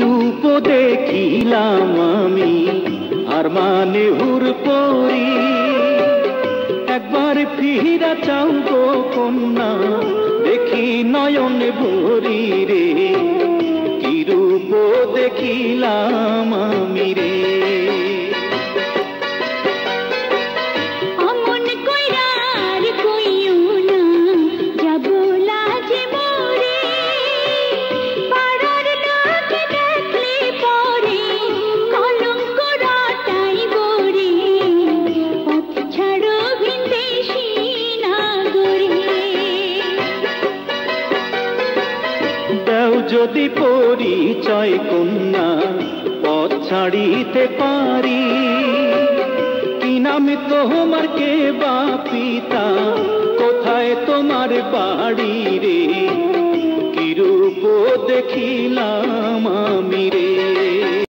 রূপ দেখিলাম আমি আর মানে হুর পরি, একবার ফিরা চাও গো কন্যা দেখি নয়নে ভরি রে, কি রূপ দেখিলাম আমি রে। যদি পরিচয় কন্যা পথ ছাড়িতে পারি, কি নামে তোমার কে বা পিতা, কোথায় তোমার বাড়ি রে, কি রূপ দেখিলাম